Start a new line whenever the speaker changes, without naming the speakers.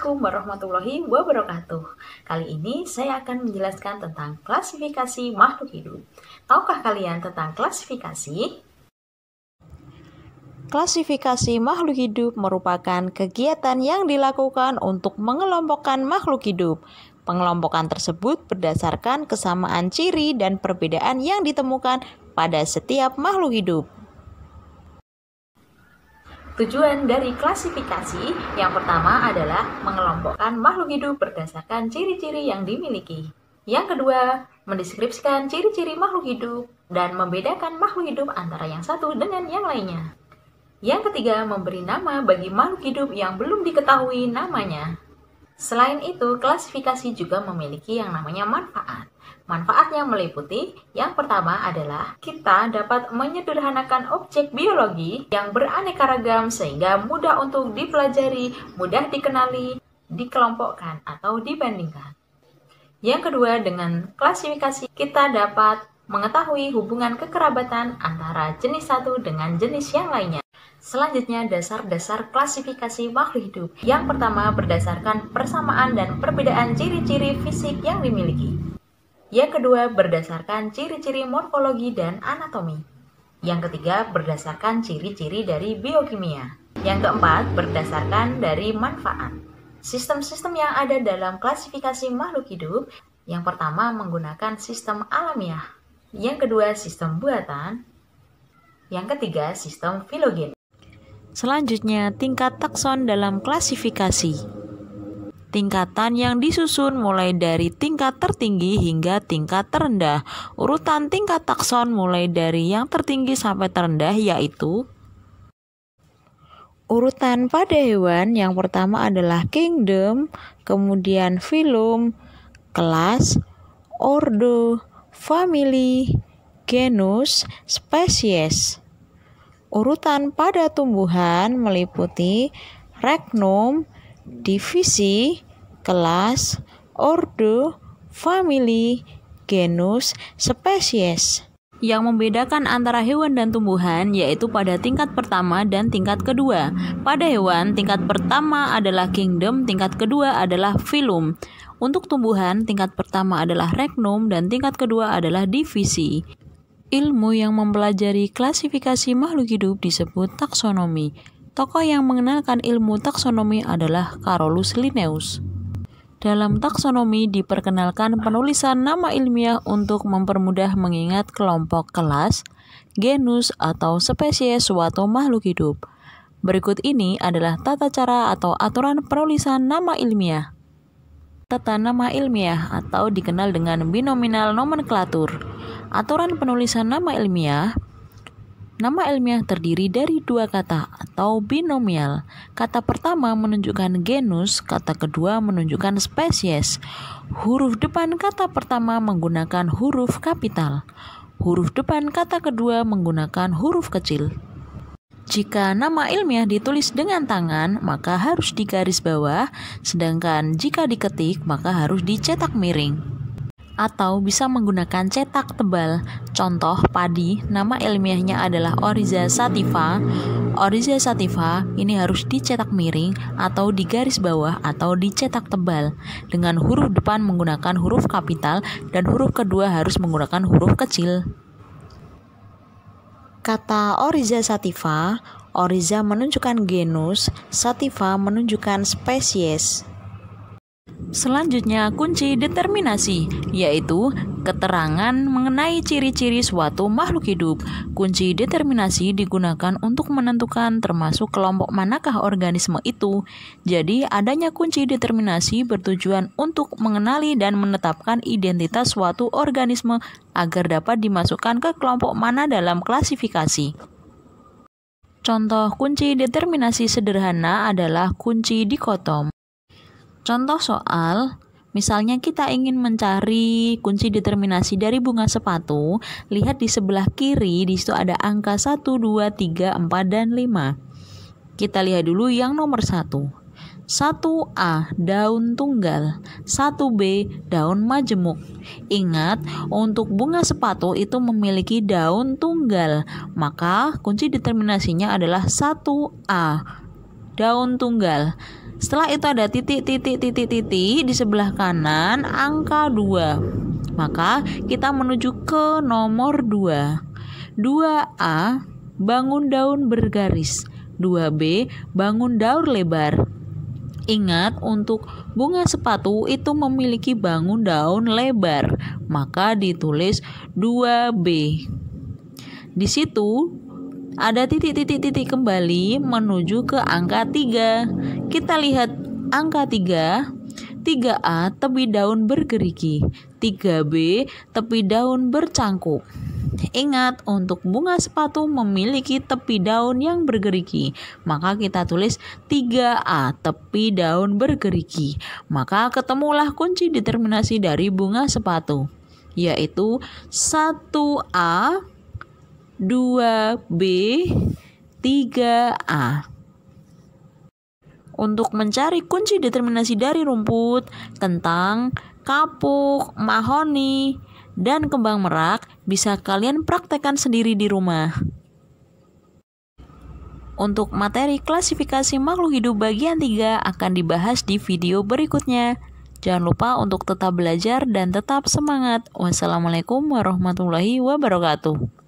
Assalamualaikum warahmatullahi wabarakatuh. Kali ini saya akan menjelaskan tentang klasifikasi makhluk hidup. Tahukah kalian tentang klasifikasi?
Klasifikasi makhluk hidup merupakan kegiatan yang dilakukan untuk mengelompokkan makhluk hidup. Pengelompokan tersebut berdasarkan kesamaan ciri dan perbedaan yang ditemukan pada setiap makhluk hidup.
Tujuan dari klasifikasi yang pertama adalah mengelompokkan makhluk hidup berdasarkan ciri-ciri yang dimiliki. Yang kedua, mendeskripsikan ciri-ciri makhluk hidup dan membedakan makhluk hidup antara yang satu dengan yang lainnya. Yang ketiga, memberi nama bagi makhluk hidup yang belum diketahui namanya. Selain itu, klasifikasi juga memiliki yang namanya manfaat. Manfaatnya meliputi, yang pertama adalah kita dapat menyederhanakan objek biologi yang beraneka ragam sehingga mudah untuk dipelajari, mudah dikenali, dikelompokkan, atau dibandingkan. Yang kedua, dengan klasifikasi kita dapat mengetahui hubungan kekerabatan antara jenis satu dengan jenis yang lainnya. Selanjutnya, dasar-dasar klasifikasi makhluk hidup. Yang pertama, berdasarkan persamaan dan perbedaan ciri-ciri fisik yang dimiliki. Yang kedua, berdasarkan ciri-ciri morfologi dan anatomi. Yang ketiga, berdasarkan ciri-ciri dari biokimia. Yang keempat, berdasarkan dari manfaat. Sistem-sistem yang ada dalam klasifikasi makhluk hidup, yang pertama menggunakan sistem alamiah. Yang kedua, sistem buatan. Yang ketiga, sistem filogen.
Selanjutnya, tingkat takson dalam klasifikasi. Tingkatan yang disusun mulai dari tingkat tertinggi hingga tingkat terendah. Urutan tingkat takson mulai dari yang tertinggi sampai terendah yaitu urutan pada hewan yang pertama adalah kingdom, kemudian phylum, kelas, ordo, family, genus, spesies. Urutan pada tumbuhan meliputi regnum, divisi, kelas, ordo, family, genus, spesies. Yang membedakan antara hewan dan tumbuhan yaitu pada tingkat pertama dan tingkat kedua. Pada hewan, tingkat pertama adalah kingdom, tingkat kedua adalah phylum. Untuk tumbuhan, tingkat pertama adalah regnum dan tingkat kedua adalah divisi. Ilmu yang mempelajari klasifikasi makhluk hidup disebut taksonomi. Tokoh yang mengenalkan ilmu taksonomi adalah Carolus Linnaeus. Dalam taksonomi diperkenalkan penulisan nama ilmiah untuk mempermudah mengingat kelompok kelas, genus, atau spesies suatu makhluk hidup. Berikut ini adalah tata cara atau aturan penulisan nama ilmiah. Tata nama ilmiah atau dikenal dengan binominal nomenklatur. Aturan penulisan nama ilmiah. Nama ilmiah terdiri dari dua kata atau binomial. Kata pertama menunjukkan genus, kata kedua menunjukkan spesies. Huruf depan kata pertama menggunakan huruf kapital. Huruf depan kata kedua menggunakan huruf kecil. Jika nama ilmiah ditulis dengan tangan, maka harus digaris bawah, sedangkan jika diketik, maka harus dicetak miring. Atau bisa menggunakan cetak tebal. Contoh padi, nama ilmiahnya adalah Oryza sativa. Oryza sativa ini harus dicetak miring atau digaris bawah atau dicetak tebal. Dengan huruf depan menggunakan huruf kapital dan huruf kedua harus menggunakan huruf kecil. Kata Oryza sativa, Oryza menunjukkan genus, sativa menunjukkan spesies. Selanjutnya, kunci determinasi, yaitu keterangan mengenai ciri-ciri suatu makhluk hidup. Kunci determinasi digunakan untuk menentukan termasuk kelompok manakah organisme itu. Jadi, adanya kunci determinasi bertujuan untuk mengenali dan menetapkan identitas suatu organisme agar dapat dimasukkan ke kelompok mana dalam klasifikasi. Contoh kunci determinasi sederhana adalah kunci dikotom. Contoh soal, misalnya kita ingin mencari kunci determinasi dari bunga sepatu, lihat di sebelah kiri, di situ ada angka 1, 2, 3, 4, dan 5. Kita lihat dulu yang nomor 1. 1A, daun tunggal. 1B, daun majemuk. Ingat, untuk bunga sepatu itu memiliki daun tunggal, maka kunci determinasinya adalah 1A, daun tunggal. Setelah itu ada titik di sebelah kanan angka 2. Maka kita menuju ke nomor 2. 2A, bangun daun bergaris. 2B, bangun daur lebar. Ingat, untuk bunga sepatu itu memiliki bangun daun lebar, maka ditulis 2B. Di situ ada titik kembali menuju ke angka 3. Kita lihat angka 3. 3A, tepi daun bergerigi. 3B, tepi daun bercangkuk. Ingat, untuk bunga sepatu memiliki tepi daun yang bergerigi, maka kita tulis 3A, tepi daun bergerigi. Maka ketemulah kunci determinasi dari bunga sepatu, yaitu 1A, 2B, 3A. Untuk mencari kunci determinasi dari rumput, kentang, kapuk, mahoni, dan kembang merak bisa kalian praktekkan sendiri di rumah. Untuk materi klasifikasi makhluk hidup bagian 3 akan dibahas di video berikutnya. Jangan lupa untuk tetap belajar dan tetap semangat. Wassalamualaikum warahmatullahi wabarakatuh.